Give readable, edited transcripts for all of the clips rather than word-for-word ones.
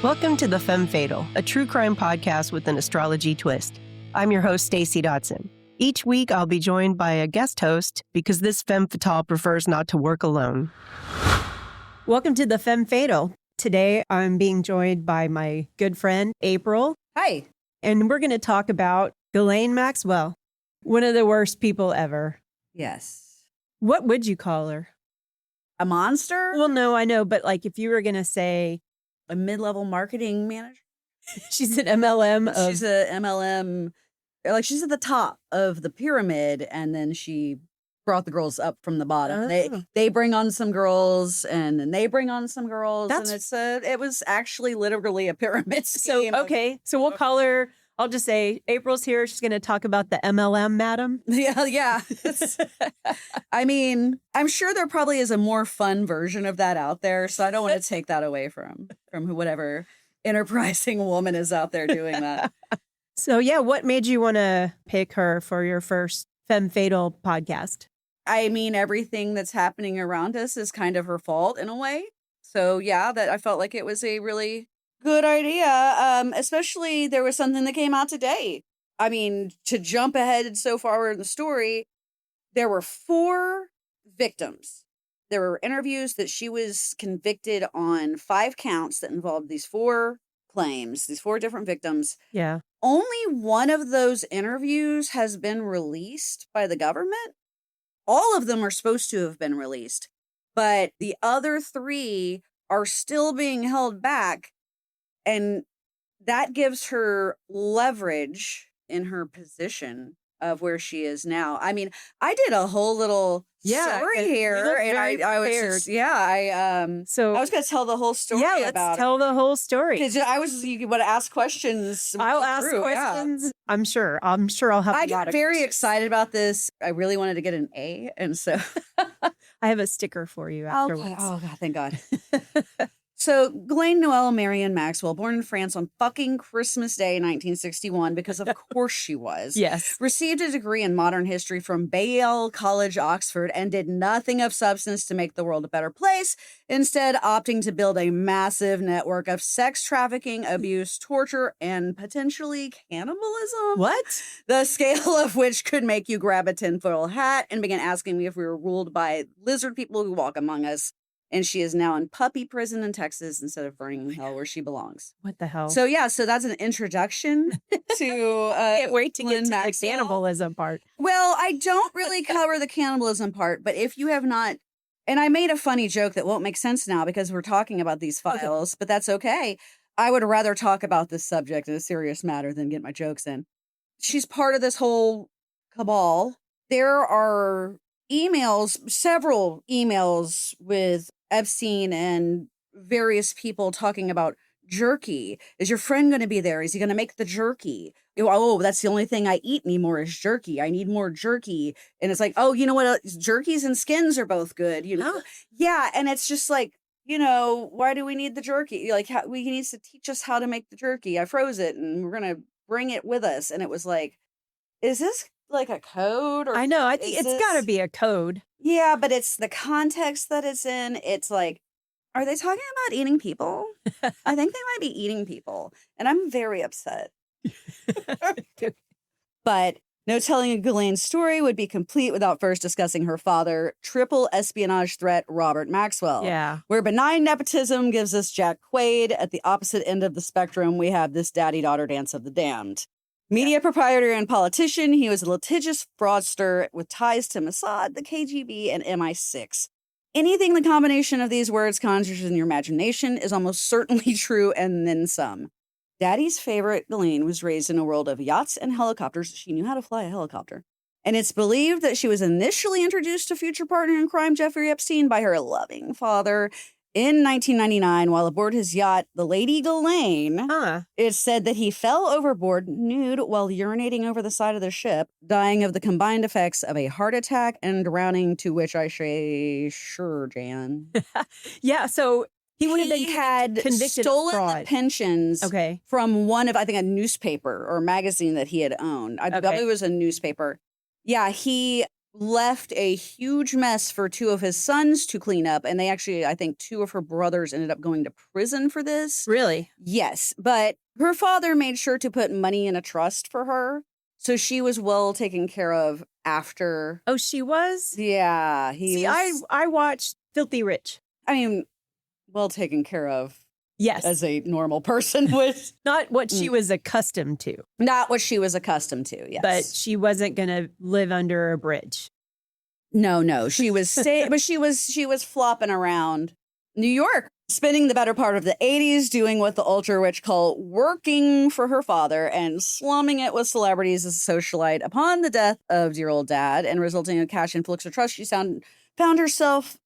Welcome to the Femme Fatal, a true crime podcast with an astrology twist. I'm your host, Stacey Dotson. Each week, I'll be joined by a guest host because this Femme Fatale prefers not to work alone. Welcome to the Femme Fatal. Today, I'm being joined by my good friend, April. Hi. And we're going to talk about Ghislaine Maxwell, one of the worst people ever. Yes. What would you call her? A monster? Well, no, I know, but like if you were going to say... A mid-level marketing manager? She's an MLM of... She's a MLM, like she's at the top of the pyramid, and then she brought the girls up from the bottom. Oh. They bring on some girls, and then they bring on some girls, That's... and it was actually literally a pyramid scheme. So, okay, so we'll call her... I'll just say April's here. She's going to talk about the MLM, madam. Yeah. I mean, I'm sure there probably is a more fun version of that out there. So I don't want to take that away from whatever enterprising woman is out there doing that. So, yeah, what made you want to pick her for your first Femme Fatal podcast? I mean, everything that's happening around us is kind of her fault in a way. So, yeah, that I felt like it was a really good idea, especially there was something that came out today. I mean, to jump ahead so far in the story, there were 4 victims. There were interviews that she was convicted on 5 counts that involved these 4 claims, these 4 different victims. Yeah. Only one of those interviews has been released by the government. All of them are supposed to have been released, but the other 3 are still being held back. And that gives her leverage in her position of where she is now. I mean, I did a whole little story here, and I was just, so I was going to tell the whole story. Yeah, let's tell the whole story. Because you want to ask questions. I'll ask questions. Yeah. I'm sure I'll have. I got very excited about this. I really wanted to get an A, and so I have a sticker for you afterwards. Okay. Oh God, thank God. So, Ghislaine Noelle Marion Maxwell, born in France on fucking Christmas Day, 1961, because of course she was. Yes. Received a degree in modern history from Balliol College, Oxford, and did nothing of substance to make the world a better place, instead opting to build a massive network of sex trafficking, abuse, torture, and potentially cannibalism. What? The scale of which could make you grab a tinfoil hat and begin asking me if we were ruled by lizard people who walk among us. And she is now in puppy prison in Texas instead of burning in hell where she belongs. What the hell? So, yeah, so that's an introduction to can't wait to get to Maxwell. the cannibalism part. Well, I don't really cover the cannibalism part, but if you have not, and I made a funny joke that won't make sense now because we're talking about these files, but that's okay. I would rather talk about this subject in a serious matter than get my jokes in. She's part of this whole cabal. There are several emails with Epstein and various people talking about jerky. Is your friend going to be there? Is he going to make the jerky? Oh, that's the only thing I eat anymore is jerky. I need more jerky. And it's like, oh, you know what? Jerkies and skins are both good, you know? Yeah. And it's just like, why do we need the jerky? Like, he needs to teach us how to make the jerky. I froze it and we're going to bring it with us. And it was like, is this like a code? Or I know. I think it's got to be a code. Yeah, but it's the context that it's in. It's like, are they talking about eating people? I think they might be eating people. And I'm very upset. But no telling Ghislaine's story would be complete without first discussing her father, triple espionage threat Robert Maxwell. Yeah. Where benign nepotism gives us Jack Quaid, at the opposite end of the spectrum, we have this daddy-daughter dance of the damned. Media proprietor and politician, he was a litigious fraudster with ties to Mossad, the KGB, and MI6. Anything the combination of these words conjures in your imagination is almost certainly true, and then some. Daddy's favorite, Ghislaine, was raised in a world of yachts and helicopters. She knew how to fly a helicopter. And it's believed that she was initially introduced to future partner in crime Jeffrey Epstein by her loving father in 1999, while aboard his yacht, the Lady Ghislaine, it's said that he fell overboard nude while urinating over the side of the ship, dying of the combined effects of a heart attack and drowning, to which I say, sure, Jan. Yeah, so he would have been convicted stolen of fraud. The pensions from one of, I think, a newspaper or magazine that he had owned. I believe it was a newspaper. Yeah, he left a huge mess for two of his sons to clean up. And they actually, I think two of her brothers ended up going to prison for this. Really? Yes. But her father made sure to put money in a trust for her. So she was well taken care of after. Oh, she was? Yeah. I watched Filthy Rich. I mean, well taken care of. Yes. As a normal person would. Not what she was accustomed to. Not what she was accustomed to, yes. But she wasn't going to live under a bridge. No. She was but she was flopping around New York, spending the better part of the 80s doing what the ultra-rich call working for her father and slumming it with celebrities as a socialite. Upon the death of dear old dad and resulting in cash influx of trust, she found herself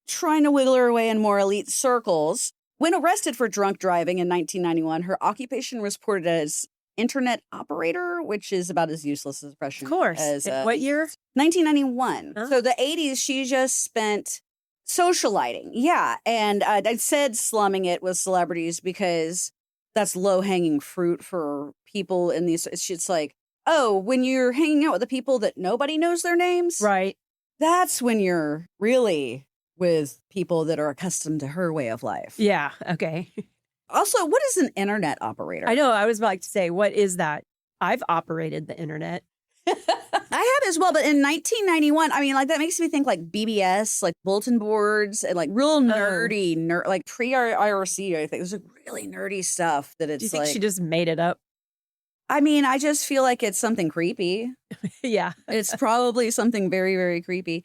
trying to wiggle her way in more elite circles. When arrested for drunk driving in 1991, her occupation was reported as internet operator, which is about as useless as profession. Of course. As, what year? 1991. Huh? So the 80s, she just spent socialiting. Yeah. And I said slumming it with celebrities because that's low-hanging fruit for people in these. It's like, oh, when you're hanging out with the people that nobody knows their names. Right. That's when you're really with people that are accustomed to her way of life. Yeah. Okay. Also, what is an internet operator? I know. I was about to say, what is that? I've operated the internet. I have as well. But in 1991, I mean, like that makes me think like BBS, like bulletin boards and like real nerdy, like pre-IRC, I think. There's like really nerdy stuff that it's Do you think like. she just made it up? I mean, I just feel like it's something creepy. Yeah. It's probably something very, very creepy.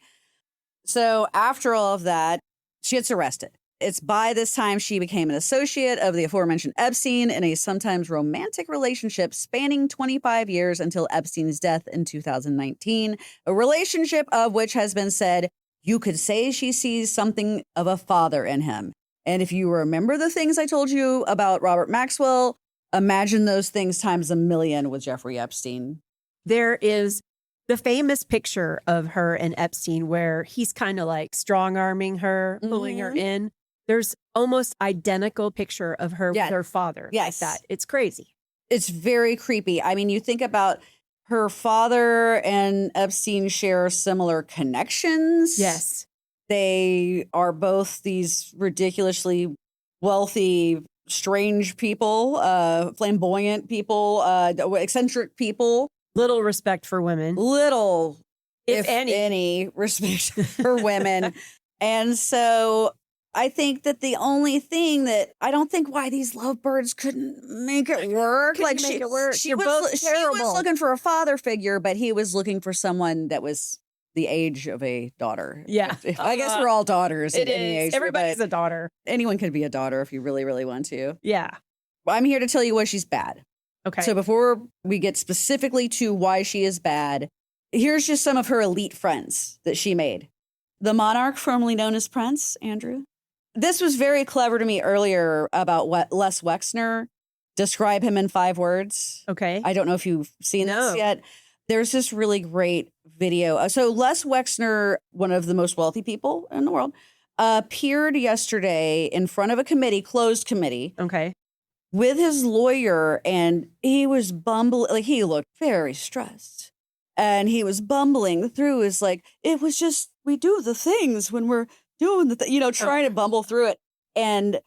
So after all of that, she gets arrested. It's by this time she became an associate of the aforementioned Epstein in a sometimes romantic relationship spanning 25 years until Epstein's death in 2019, a relationship of which has been said, you could say she sees something of a father in him. And if you remember the things I told you about Robert Maxwell, imagine those things times a million with Jeffrey Epstein. There is the famous picture of her and Epstein where he's kind of like strong-arming her, pulling her in. There's almost identical picture of her with her father. Yes. Like that. It's crazy. It's very creepy. I mean, you think about her father and Epstein share similar connections. Yes. They are both these ridiculously wealthy, strange people, flamboyant people, eccentric people. Little respect for women. Little, if any respect for women. And so I think that the only thing that I don't think why these lovebirds couldn't make it work. You're both terrible. She was looking for a father figure, but he was looking for someone that was the age of a daughter. Yeah. I guess we're all daughters at any age. Everybody's a daughter. Anyone can be a daughter if you really, really want to. Yeah. Well, I'm here to tell you why she's bad. Okay. So before we get specifically to why she is bad, here's just some of her elite friends that she made. The monarch formerly known as Prince, Andrew. This was very clever to me earlier about what Les Wexner. Describe him in 5 words. Okay. I don't know if you've seen this yet. There's this really great video. So Les Wexner, one of the most wealthy people in the world, appeared yesterday in front of a committee, closed committee. Okay. With his lawyer, and he was bumbling, like he looked very stressed. And he was bumbling through his like, it was just, we do the things when we're doing the trying to bumble through it. And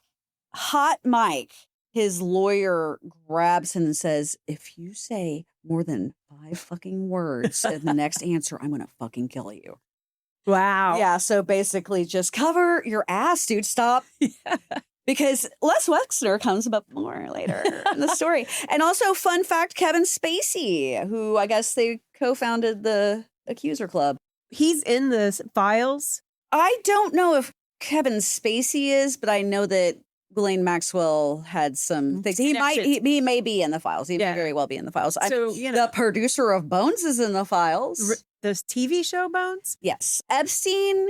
Hot Mike, his lawyer, grabs him and says, if you say more than 5 fucking words in the next answer, I'm going to fucking kill you. Wow. Yeah. So basically just cover your ass, dude. Stop. Because Les Wexner comes up more later in the story. And also, fun fact, Kevin Spacey, who I guess they co-founded the Accuser Club. He's in the files. I don't know if Kevin Spacey is, but I know that Ghislaine Maxwell had some things. He may be in the files. He may very well be in the files. So, the producer of Bones is in the files. The TV show Bones? Yes. Epstein,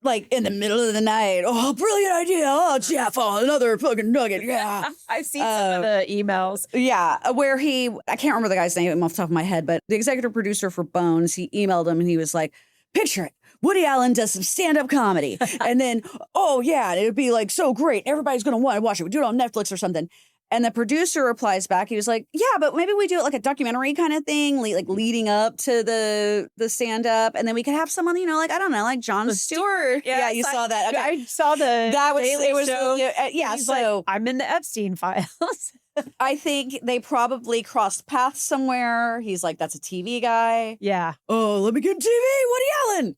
like in the middle of the night. Oh, brilliant idea. Oh, Jeff, another fucking nugget. Yeah. I've seen some of the emails. Yeah. Where I can't remember the guy's name off the top of my head, but the executive producer for Bones, he emailed him and he was like, picture it. Woody Allen does some stand-up comedy. And then, oh, yeah, it would be like so great. Everybody's going to want to watch it. We do it on Netflix or something. And the producer replies back. He was like, yeah, but maybe we do it like a documentary kind of thing, like leading up to the stand-up. And then we could have someone, like, I don't know, like Jon Stewart. Yeah, you saw that. Okay. I saw that was, Daily it was, Show. yeah, He's so. like, I'm in the Epstein files. I think they probably crossed paths somewhere. He's like, that's a TV guy. Yeah. Oh, let me get TV. Woody Allen.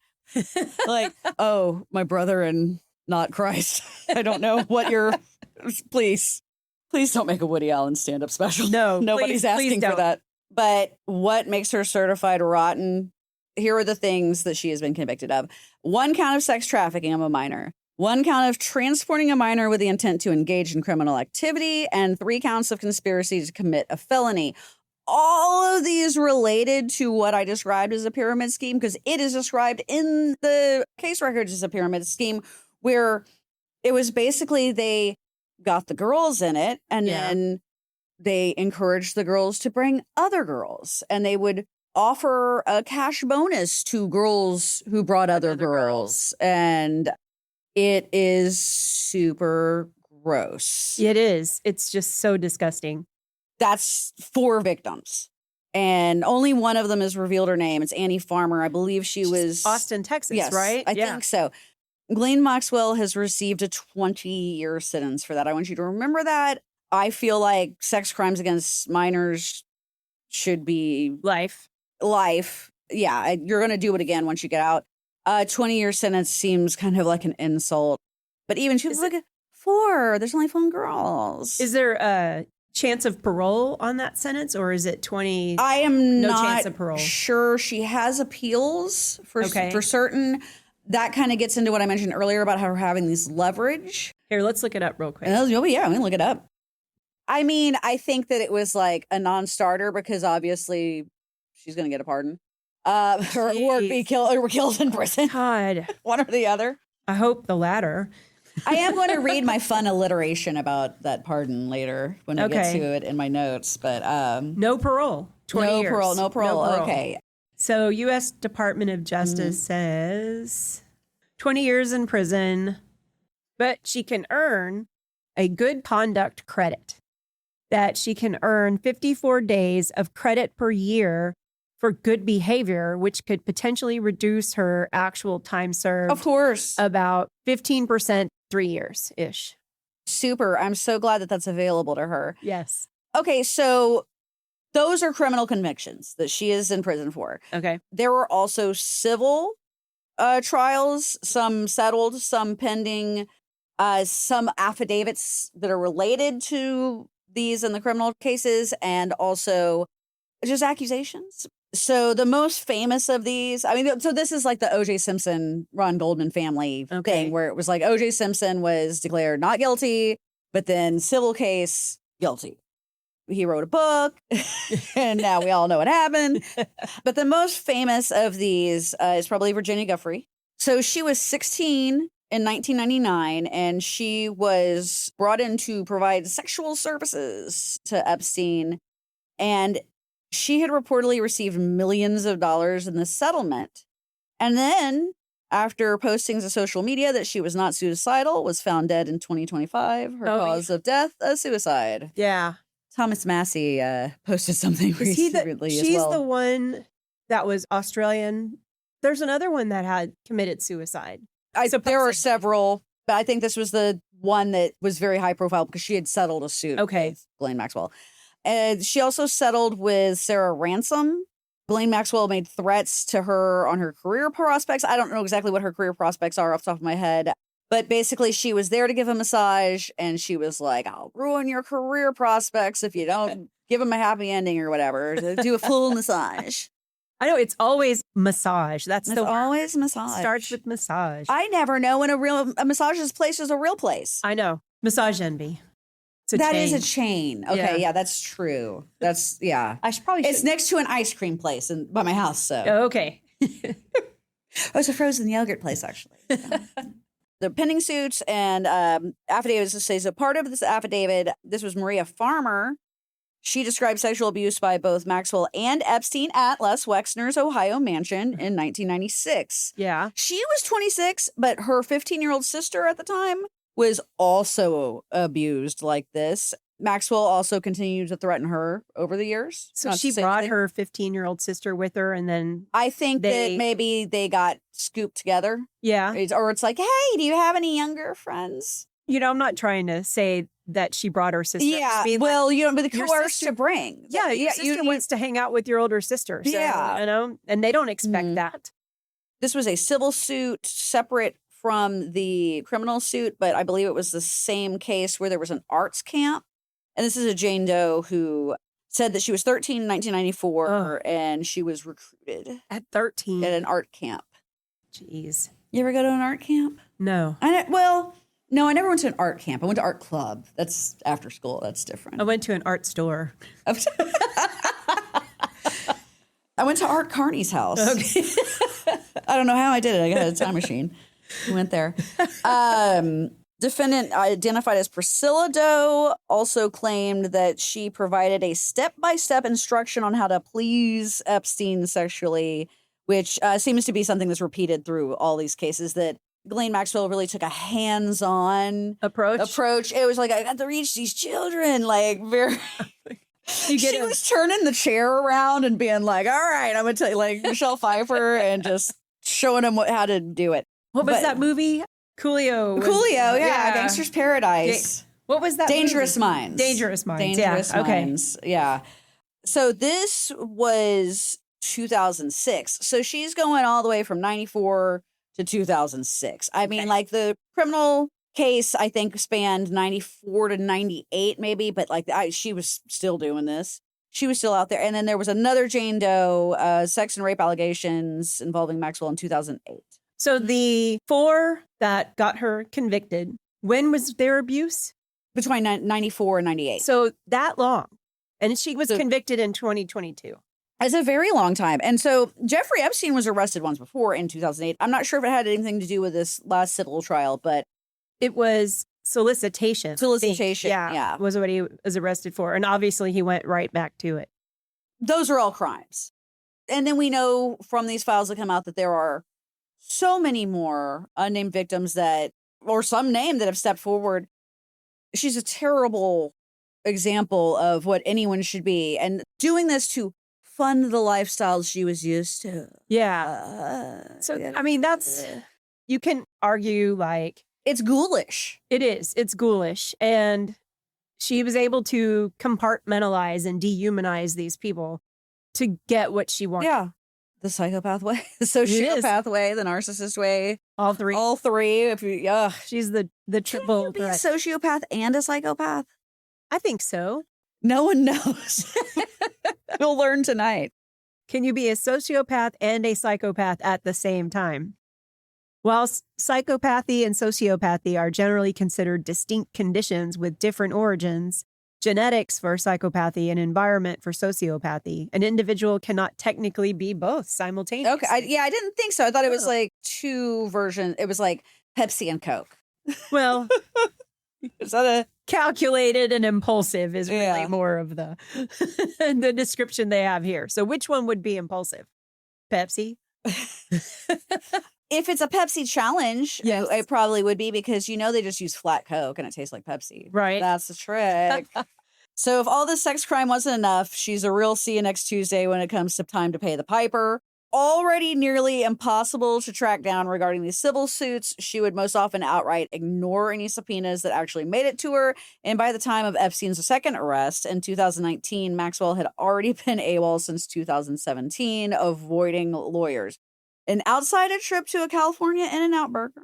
Like, oh, my brother and not Christ. I don't know what you're, please don't make a Woody Allen stand-up special. No, nobody's asking for that. But what makes her certified rotten? Here are the things that she has been convicted of. 1 count of sex trafficking of a minor. 1 count of transporting a minor with the intent to engage in criminal activity, and 3 counts of conspiracy to commit a felony. All of these related to what I described as a pyramid scheme, because it is described in the case records as a pyramid scheme, where it was basically they got the girls in it, and then they encouraged the girls to bring other girls, and they would offer a cash bonus to girls who brought other girls. And it is super gross. It is. It's just so disgusting. That's 4 victims. And only one of them has revealed her name. It's Annie Farmer. I believe she's was Austin, Texas, yes, right? I think so. Ghislaine Maxwell has received a 20-year sentence for that. I want you to remember that. I feel like sex crimes against minors should be life. Yeah, you're going to do it again once you get out. 20-year sentence seems kind of like an insult. But even she was like, 4. There's only 4 girls. Is there a chance of parole on that sentence, or is it 20? I am no not chance of parole. Sure. She has appeals for certain. That kind of gets into what I mentioned earlier about her having these leverage. Here, let's look it up real quick. Oh, yeah, we can look it up. I mean, I think that it was like a non-starter because obviously she's going to get a pardon. Or be killed or killed in prison. God. One or the other. I hope the latter. I am going to read my fun alliteration about that pardon later when I get to it in my notes. But no parole. 20 years. No parole. Okay. So U.S. Department of Justice says 20 years in prison, but she can earn a good conduct credit, that she can earn 54 days of credit per year for good behavior, which could potentially reduce her actual time served. Of course. About 15%, 3 years-ish. Super. I'm so glad that that's available to her. Yes. Okay, so those are criminal convictions that she is in prison for. Okay. There were also civil trials, some settled, some pending, some affidavits that are related to these in the criminal cases, and also just accusations. So the most famous of these, I mean, so this is like the O.J. Simpson, Ron Goldman family thing, where it was like O.J. Simpson was declared not guilty, but then civil case, guilty. He wrote a book, and now we all know what happened. But the most famous of these is probably Virginia Giuffre. So she was 16 in 1999, and she was brought in to provide sexual services to Epstein. And she had reportedly received millions of dollars in the settlement. And then, after postings to social media that she was not suicidal, was found dead in 2025. Her cause of death, a suicide. Yeah. Thomas Massey posted something recently as well. She's the one that was Australian. There's another one that had committed suicide. There are several, but I think this was the one that was very high profile because she had settled a suit with Ghislaine Maxwell. And she also settled with Sarah Ransom. Ghislaine Maxwell made threats to her on her career prospects. I don't know exactly what her career prospects are off the top of my head. But basically, she was there to give a massage, and she was like, I'll ruin your career prospects if you don't give them a happy ending or whatever. Do a full massage. I know, it's always massage. It's always massage. Starts with massage. I never know when a massage's place is a real place. I know. Massage envy. That is a chain. Okay, yeah, that's true. That's, yeah. I should probably. It's next to an ice cream place by my house, so. Oh, okay. It's a frozen yogurt place, actually. The pending suits and affidavits to say, so part of this affidavit, this was Maria Farmer. She described sexual abuse by both Maxwell and Epstein at Les Wexner's Ohio mansion in 1996. Yeah. She was 26, but her 15-year-old sister at the time was also abused like this. Maxwell also continued to threaten her over the years. So she brought her 15-year-old sister with her, and then I think that maybe they got scooped together. Yeah. Or it's like, hey, do you have any younger friends? I'm not trying to say that she brought her sister. Yeah, well, but the coerced to bring. Yeah, your sister wants to hang out with your older sister. So, and they don't expect that. This was a civil suit separate from the criminal suit, but I believe it was the same case where there was an arts camp. And this is a Jane Doe who said that she was 13 in 1994 and she was recruited. At 13? At an art camp. Jeez. You ever go to an art camp? No. No, I never went to an art camp. I went to art club. That's after school. That's different. I went to an art store. I went to Art Carney's house. Okay. I don't know how I did it. I got a time machine. We went there. Defendant, identified as Priscilla Doe, also claimed that she provided a step-by-step instruction on how to please Epstein sexually, which seems to be something that's repeated through all these cases, that Ghislaine Maxwell really took a hands-on approach. It was like, I got to reach these children, like very... She was turning the chair around and being like, all right, I'm going to tell you, like Michelle Pfeiffer, and just showing them how to do it. What was that movie? Coolio, Gangster's Paradise. What was that? Dangerous Minds. Dangerous Minds. Minds. Yeah. So this was 2006. So she's going all the way from 94 to 2006. I mean, like the criminal case, I think spanned 94 to 98 maybe, but like she was still doing this. She was still out there. And then there was another Jane Doe, sex and rape allegations involving Maxwell in 2008. So the 4 that got her convicted, when was their abuse? Between 94 and 98. So that long. And she was convicted in 2022. It's a very long time. And so Jeffrey Epstein was arrested once before in 2008. I'm not sure if it had anything to do with this last civil trial, but it was solicitation. Yeah. Was what he was arrested for. And obviously he went right back to it. Those are all crimes. And then we know from these files that come out that there are so many more unnamed victims or some name that have stepped forward. She's a terrible example of what anyone should be. And doing this to fund the lifestyle she was used to. Yeah. I mean, you can argue like, it's ghoulish. It is. It's ghoulish. And she was able to compartmentalize and dehumanize these people to get what she wanted. Yeah. The psychopath way, the sociopath way, the narcissist way. All three. If you, she's the triple. Can you be a sociopath and a psychopath? I think so. No one knows. We'll learn tonight. Can you be a sociopath and a psychopath at the same time? While psychopathy and sociopathy are generally considered distinct conditions with different origins, genetics for psychopathy and environment for sociopathy, an individual cannot technically be both simultaneously. Okay. I didn't think so. I thought it was like two versions. It was like Pepsi and Coke. Well, is that a calculated and impulsive is really more of the the description they have here. So which one would be impulsive? Pepsi? If it's a Pepsi challenge, yes. It probably would be, because they just use flat Coke and it tastes like Pepsi. Right. That's the trick. So if all this sex crime wasn't enough, she's a real see you next Tuesday when it comes to time to pay the piper. Already nearly impossible to track down regarding these civil suits, she would most often outright ignore any subpoenas that actually made it to her. And by the time of Epstein's second arrest in 2019, Maxwell had already been AWOL since 2017, avoiding lawyers. And outside a trip to a California In-N-Out burger,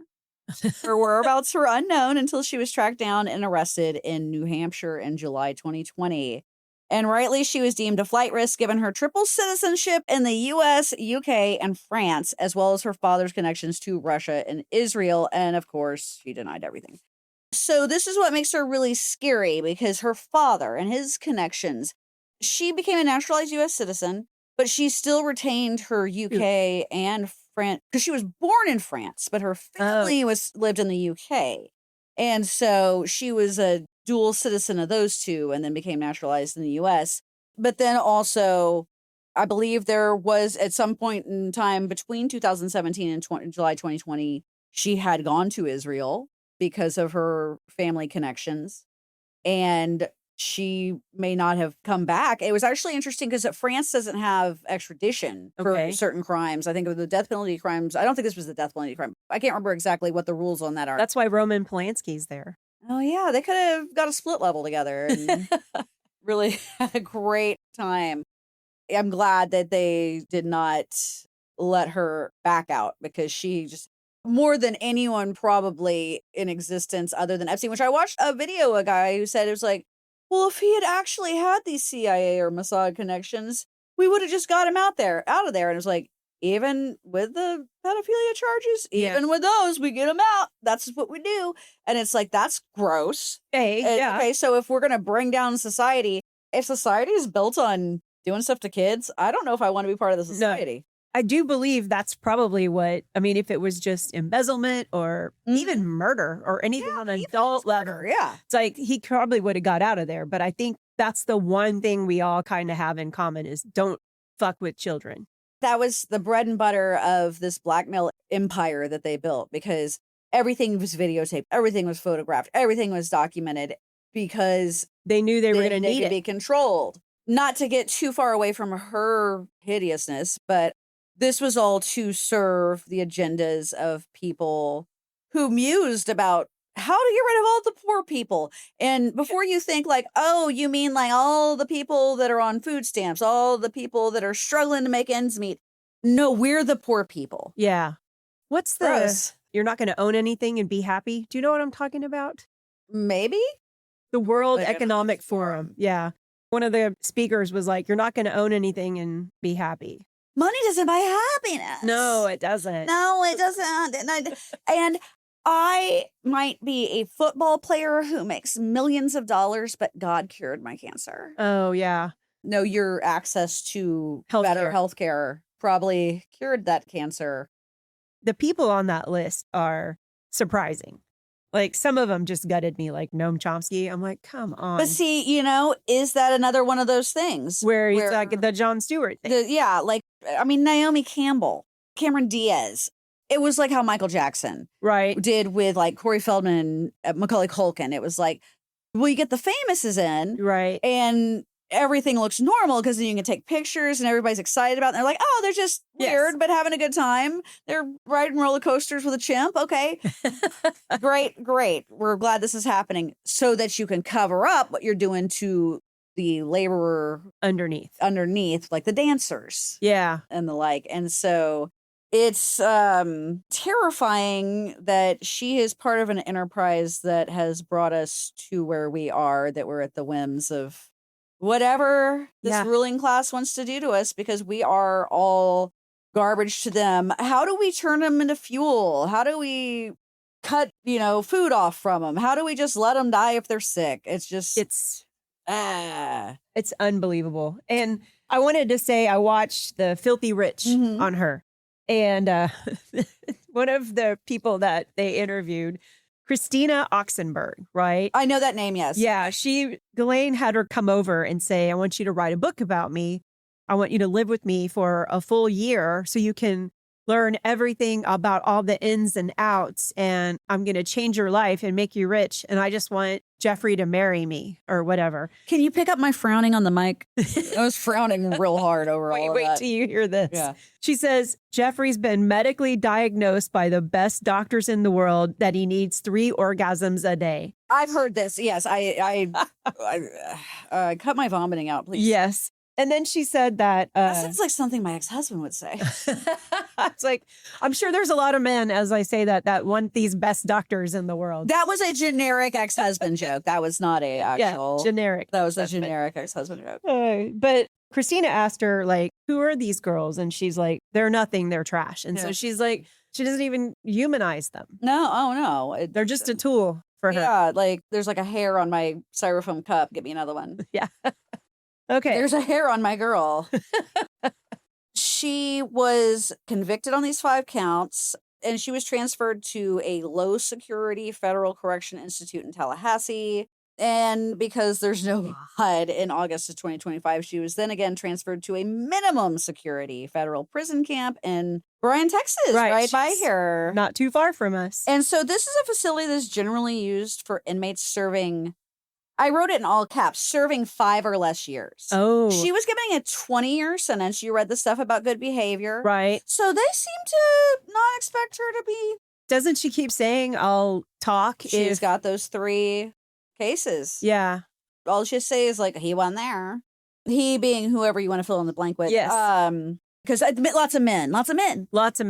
her whereabouts were unknown until she was tracked down and arrested in New Hampshire in July 2020. And rightly, she was deemed a flight risk given her triple citizenship in the U.S., UK, and France, as well as her father's connections to Russia and Israel. And of course, she denied everything. So this is what makes her really scary, because her father and his connections, she became a naturalized U.S. citizen, but she still retained her UK and France, because she was born in France, but her family lived in the UK. And so she was a dual citizen of those two and then became naturalized in the US. But then also, I believe there was at some point in time between 2017 and July 2020, she had gone to Israel because of her family connections. And she may not have come back. It was actually interesting because France doesn't have extradition for certain crimes. I think of the death penalty crimes. I don't think this was the death penalty crime. I can't remember exactly what the rules on that are. That's why Roman Polanski's there. Oh, yeah. They could have got a split level together and really had a great time. I'm glad that they did not let her back out because she just, more than anyone probably in existence other than Epstein, which I watched a video, a guy who said it was like, well, if he had actually had these CIA or Mossad connections, we would have just got him out of there. And it was like, even with the pedophilia charges, even with those, we get them out. That's what we do. And it's like, that's gross. Okay, so if we're going to bring down society, if society is built on doing stuff to kids, I don't know if I want to be part of the society. No. I do believe that's probably what, I mean, if it was just embezzlement or even murder or anything on an adult level, it's like he probably would have got out of there. But I think that's the one thing we all kind of have in common is don't fuck with children. That was the bread and butter of this blackmail empire that they built because everything was videotaped, everything was photographed, everything was documented because they knew they were going to need it to be controlled. Not to get too far away from her hideousness, but this was all to serve the agendas of people who mused about how to get rid of all the poor people. And before you think like, oh, you mean like all the people that are on food stamps, all the people that are struggling to make ends meet. No, we're the poor people. Yeah. What's the, you're not going to own anything and be happy? Do you know what I'm talking about? Maybe. The World Economic Forum. Yeah. One of the speakers was like, you're not going to own anything and be happy. Money doesn't buy happiness. No, it doesn't. No, it doesn't. And I might be a football player who makes millions of dollars, but God cured my cancer. Oh, yeah. No, your access to better healthcare probably cured that cancer. The people on that list are surprising. Like some of them just gutted me, like Noam Chomsky. I'm like, come on. But see, is that another one of those things? Where he's like the Jon Stewart thing. Naomi Campbell, Cameron Diaz. It was like how Michael Jackson did with like Corey Feldman and Macaulay Culkin. It was like, well, you get the famouses in. Right. And everything looks normal because then you can take pictures and everybody's excited about it. And they're like, oh, they're just weird, but having a good time. They're riding roller coasters with a chimp. Okay. Great. We're glad this is happening so that you can cover up what you're doing to the laborer underneath, like the dancers. Yeah. And the like. And so it's terrifying that she is part of an enterprise that has brought us to where we are, that we're at the whims of whatever this ruling class wants to do to us because we are all garbage to them. How do we turn them into fuel? How do we cut, food off from them? How do we just let them die if they're sick? It's just, it's unbelievable. And I wanted to say, I watched the Filthy Rich on her. And one of the people that they interviewed, Christina Oxenberg, right? I know that name, yes. Yeah, Ghislaine had her come over and say, I want you to write a book about me. I want you to live with me for a full year so you can learn everything about all the ins and outs. And I'm going to change your life and make you rich. And I just want Jeffrey to marry me or whatever. Can you pick up my frowning on the mic? I was frowning real hard over all of that. Wait till you hear this. Yeah. She says, Jeffrey's been medically diagnosed by the best doctors in the world that he needs 3 orgasms a day. I've heard this. Yes. I cut my vomiting out, please. Yes. And then she said that sounds like something my ex-husband would say. It's like, I'm sure there's a lot of men, as I say that want these best doctors in the world. That was a generic ex-husband joke. That was not a actual generic. That was a generic ex-husband joke. But Christina asked her, like, who are these girls? And she's like, they're nothing, they're trash. And so she's like, she doesn't even humanize them. No, oh no. They're just a tool for her. Yeah, like there's like a hair on my styrofoam cup. Get me another one. Yeah. Okay. There's a hair on my girl. She was convicted on these 5 counts, and she was transferred to a low security federal correction institute in Tallahassee. And because there's no HUD in August of 2025, she was then again transferred to a minimum security federal prison camp in Bryan, Texas, right by here. Not too far from us. And so this is a facility that's generally used for inmates serving I wrote it in all caps, serving 5 or less years. Oh. She was giving a 20-year sentence. You read the stuff about good behavior. Right. So they seem to not expect her to be. Doesn't she keep saying, I'll talk? She's got those 3 cases. Yeah. All she'll say is like, he won there. He being whoever you want to fill in the blank with. Yes. Because lots of men. Lots of men. Lots of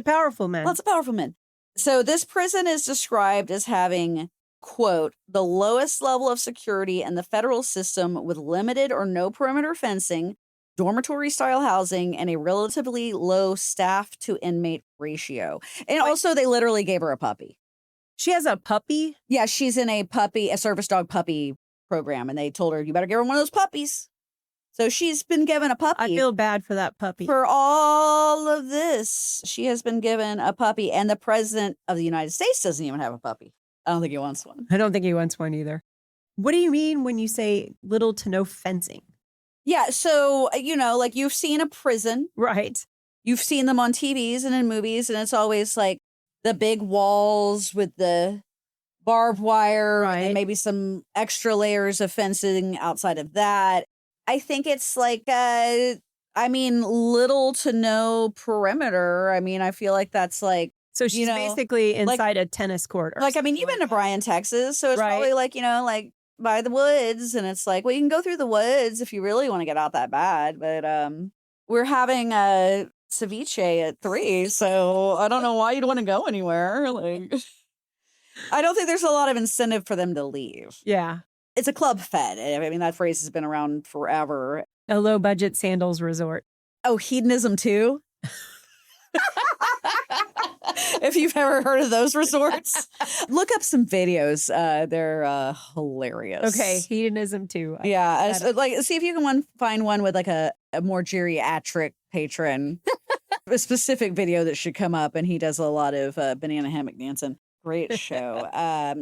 powerful men. Lots of powerful men. So this prison is described as having, quote, the lowest level of security in the federal system with limited or no perimeter fencing, dormitory style housing, and a relatively low staff to inmate ratio. And also they literally gave her a puppy. She has a puppy? Yeah, she's in a service dog puppy program. And they told her, you better give her one of those puppies. So she's been given a puppy. I feel bad for that puppy. For all of this, she has been given a puppy. And the president of the United States doesn't even have a puppy. I don't think he wants one. I don't think he wants one either. What do you mean when you say little to no fencing? Yeah. So, like you've seen a prison. Right. You've seen them on TVs and in movies. And it's always like the big walls with the barbed wire. Right. And maybe some extra layers of fencing outside of that. I think it's like, little to no perimeter. I feel like that's like. So she's basically inside a tennis court. You've been to Bryan, Texas. So it's probably like, like by the woods. And it's like, well, you can go through the woods if you really want to get out that bad. But we're having a ceviche at 3. So I don't know why you'd want to go anywhere. Like, I don't think there's a lot of incentive for them to leave. Yeah. It's a club fed. That phrase has been around forever. A low budget sandals resort. Oh, hedonism too? If you've ever heard of those resorts, look up some videos. They're hilarious. Okay, hedonism too. Yeah, see if you can find one with like a more geriatric patron. A specific video that should come up, and he does a lot of banana hammock dancing. Great show.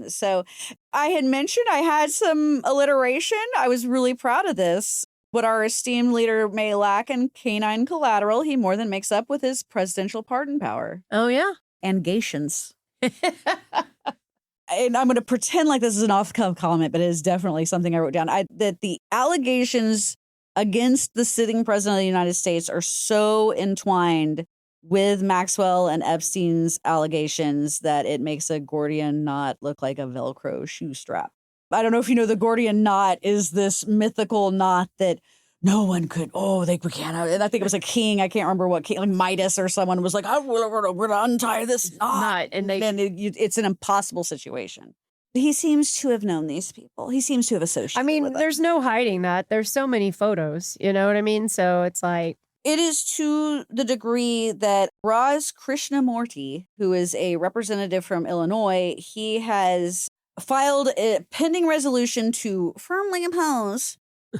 So I had mentioned I had some alliteration. I was really proud of this. What our esteemed leader may lack in canine collateral, he more than makes up with his presidential pardon power. Oh, yeah. And gations. And I'm going to pretend like this is an off-the-cuff comment, but it is definitely something I wrote down. That the allegations against the sitting president of the United States are so entwined with Maxwell and Epstein's allegations that it makes a Gordian knot look like a Velcro shoe strap. I don't know if you know, the Gordian knot is this mythical knot that no one could, we can't. And I think it was a king. I can't remember what king, like Midas or someone was like, we're going to untie this knot. And it's an impossible situation. He seems to have known these people. He seems to have associated with them. There's no hiding that. There's so many photos. You know what I mean? So it's like. It is to the degree that Raj Krishnamurti, who is a representative from Illinois, he has filed a pending resolution to firmly oppose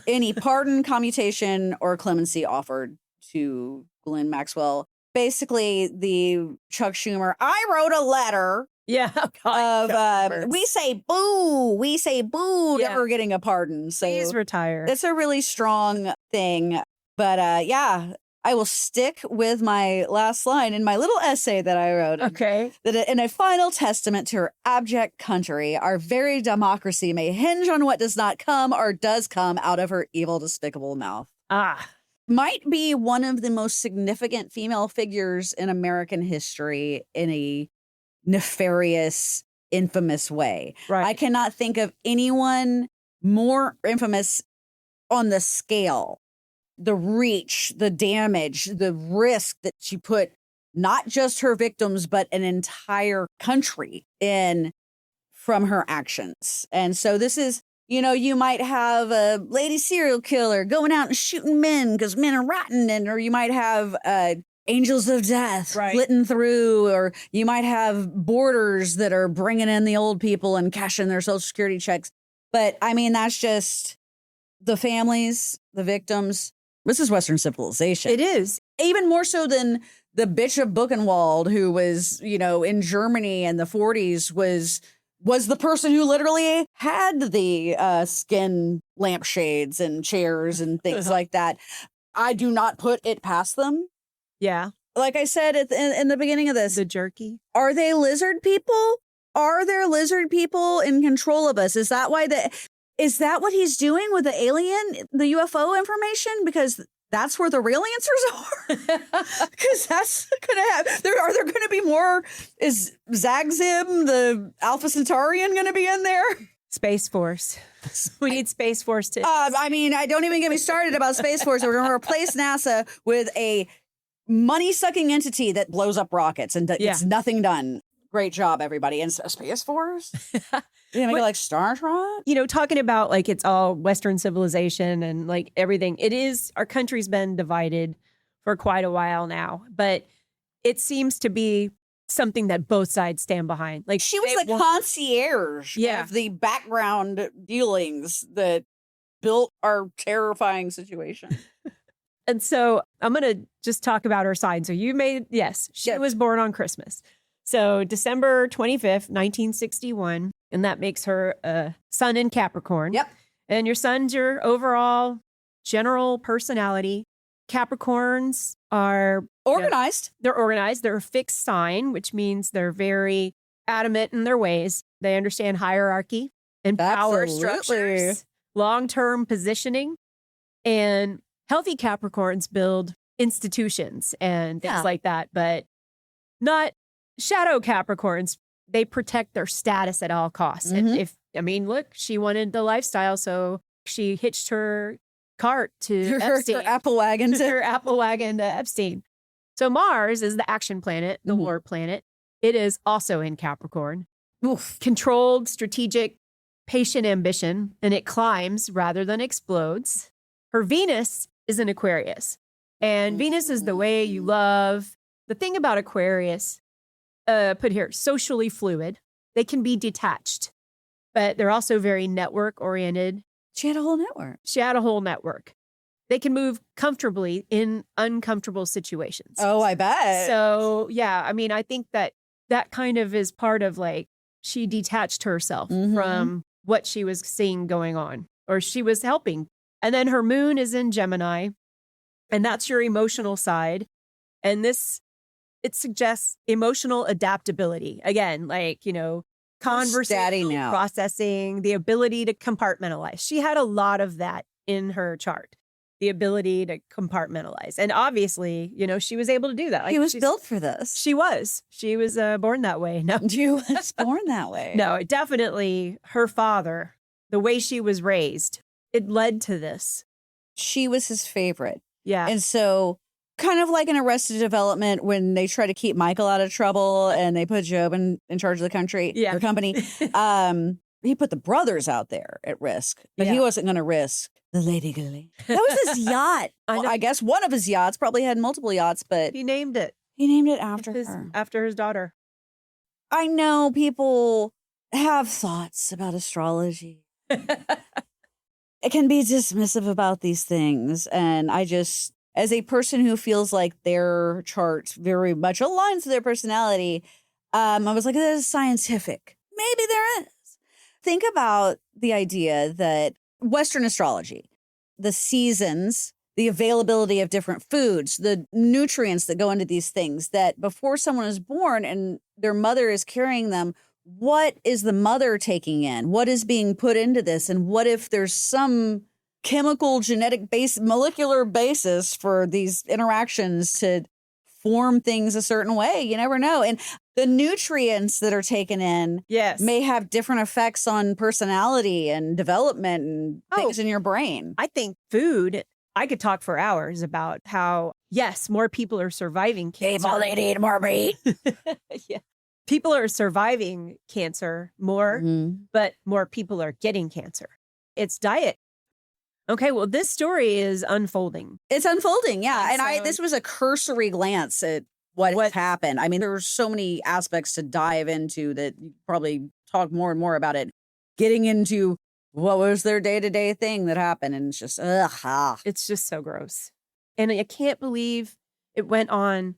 any pardon, commutation, or clemency offered to Ghislaine Maxwell. Basically, the Chuck Schumer, I wrote a letter we say boo, never getting a pardon. So please retire. It's a really strong thing. But I will stick with my last line in my little essay that I wrote. Okay. That in a final testament to her abject country, our very democracy may hinge on what does not come or does come out of her evil, despicable mouth. Might be one of the most significant female figures in American history in a nefarious, infamous way. Right. I cannot think of anyone more infamous on the scale. The reach, the damage, the risk that she put not just her victims, but an entire country in from her actions. And so this is, you might have a lady serial killer going out and shooting men because men are rotten, or you might have angels of death flitting through, or you might have borders that are bringing in the old people and cashing their Social Security checks. But that's just the families, the victims. This is Western civilization. It is. Even more so than the bitch of Buchenwald, who was, in Germany in the 40s, was the person who literally had the skin lampshades and chairs and things like that. I do not put it past them. Yeah. Like I said in the beginning of this. The jerky. Are they lizard people? Are there lizard people in control of us? Is that what he's doing with the alien, the UFO information? Because that's where the real answers are. Because that's going to happen. Are there going to be more? Is Zagzim, the Alpha Centaurian, going to be in there? Space Force. We need Space Force to. I mean, I don't even get me started about Space Force. We're going to replace NASA with a money-sucking entity that blows up rockets and gets nothing done. Great job, everybody. And Space Force? Yeah, make it like Star Trek? You know, talking about like it's all Western civilization and like everything. It is, our country's been divided for quite a while now, but it seems to be something that both sides stand behind. Like she was the concierge of the background dealings that built our terrifying situation. And so I'm going to just talk about her sign. So you made, she was born on Christmas. So December 25th, 1961. And that makes her a sun in Capricorn. Yep. And your sun's your overall general personality. Capricorns are organized. They're organized. They're a fixed sign, which means they're very adamant in their ways. They understand hierarchy and power structures, long-term positioning. And healthy Capricorns build institutions and things like that, but not shadow Capricorns. They protect their status at all costs. And look, she wanted the lifestyle, so she hitched her cart to Epstein. Her Apple wagon. Her Apple wagon to Epstein. So Mars is the action planet, the war planet. It is also in Capricorn. Oof. Controlled, strategic, patient ambition, and it climbs rather than explodes. Her Venus is in Aquarius. And Venus is the way you love. The thing about Aquarius, put here, socially fluid. They can be detached, but they're also very network oriented. She had a whole network. They can move comfortably in uncomfortable situations. Oh, I bet. So, yeah, I mean, I think that kind of is part of like, she detached herself from what she was seeing going on, or she was helping. And then her moon is in Gemini, and that's your emotional side. And it suggests emotional adaptability. Again, like, conversation, processing, the ability to compartmentalize. She had a lot of that in her chart, the ability to compartmentalize. And obviously, she was able to do that. Like, she was built for this. She was born that way. No, she was born that way. No, definitely her father, the way she was raised, it led to this. She was his favorite. Yeah. And so kind of like in Arrested Development when they try to keep Michael out of trouble and they put Job in charge of the country, or company. He put the brothers out there at risk, but he wasn't going to risk the Lady Ghislaine. That was his yacht. I guess one of his yachts, probably had multiple yachts, but he named it. He named it after her. After his daughter. I know people have thoughts about astrology. It can be dismissive about these things. And I just, as a person who feels like their chart very much aligns with their personality, I was like, this is scientific. Maybe there is. Think about the idea that Western astrology, the seasons, the availability of different foods, the nutrients that go into these things, that before someone is born and their mother is carrying them, what is the mother taking in? What is being put into this? And what if there's some chemical, genetic base, molecular basis for these interactions to form things a certain way? You never know. And the nutrients that are taken in may have different effects on personality and development and things in your brain. I think food, I could talk for hours about how, yes, more people are surviving cancer. People, they need more meat. People are surviving cancer more, but more people are getting cancer. It's diet. Okay, well, this story is unfolding. It's unfolding, yeah. And this was a cursory glance at what happened. I mean, there were so many aspects to dive into that you probably talk more and more about it. Getting into what was their day-to-day thing that happened. And it's just, It's just so gross. And I can't believe it went on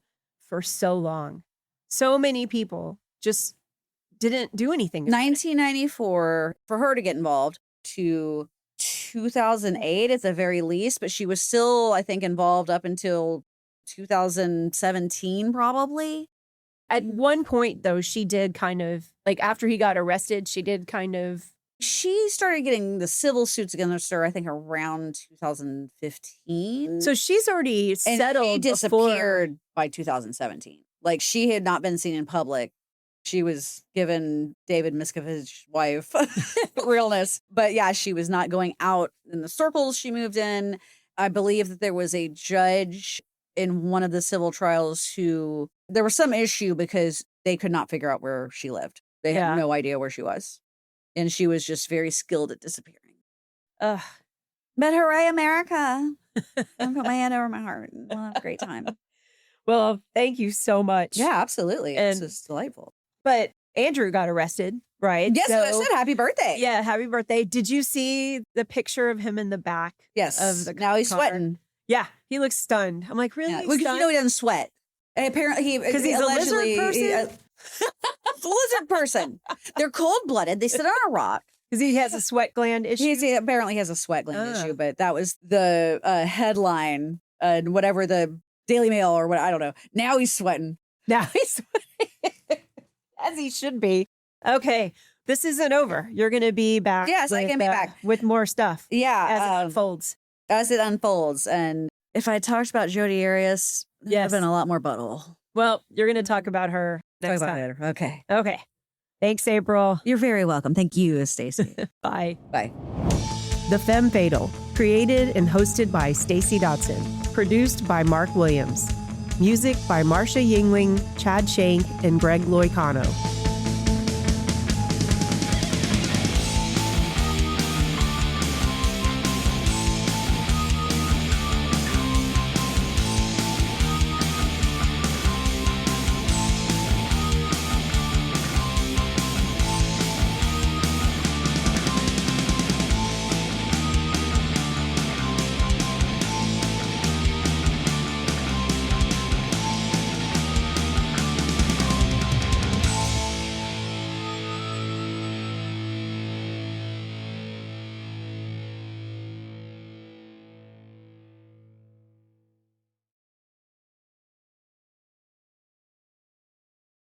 for so long. So many people just didn't do anything. 1994, for her to get involved, to 2008 at the very least, but she was still, I think, involved up until 2017, probably. At one point, though, she did kind of, like, after he got arrested, she did kind of. She started getting the civil suits against her, I think, around 2015. So she's already settled. She disappeared by 2017. Like, she had not been seen in public. She was given David Miscavige's wife realness. But yeah, she was not going out in the circles she moved in. I believe that there was a judge in one of the civil trials who there was some issue because they could not figure out where she lived. They had no idea where she was. And she was just very skilled at disappearing. Ugh. But hooray, America. I put my hand over my heart. We'll have a great time. Well, thank you so much. Yeah, absolutely. This is delightful. But Andrew got arrested, right? Yes, I said happy birthday. Yeah, happy birthday. Did you see the picture of him in the back? Yes. Of the now he's car? sweating. Yeah, he looks stunned. I'm like, really? Yeah. Well, you know he doesn't sweat. And apparently Because he's a lizard person? Lizard person. They're cold-blooded. They sit on a rock. Because he has a sweat gland issue? He apparently has a sweat gland issue, but that was the headline, whatever the Daily Mail or what, I don't know. Now he's sweating. Now he's sweating. As he should be. Okay, this isn't over. You're going to be back. Yes, I can be back. With more stuff. Yeah. As it unfolds. As it unfolds. And if I talked about Jodi Arias, there'd have been a lot more butthole. Well, you're going to talk about her next time. Later. Okay. Okay. Thanks, April. You're very welcome. Thank you, Stacey. Bye. Bye. The Femme Fatal, created and hosted by Stacey Dotson, produced by Mark Williams. Music by Marcia Yingling, Chad Shank, and Greg Loicano.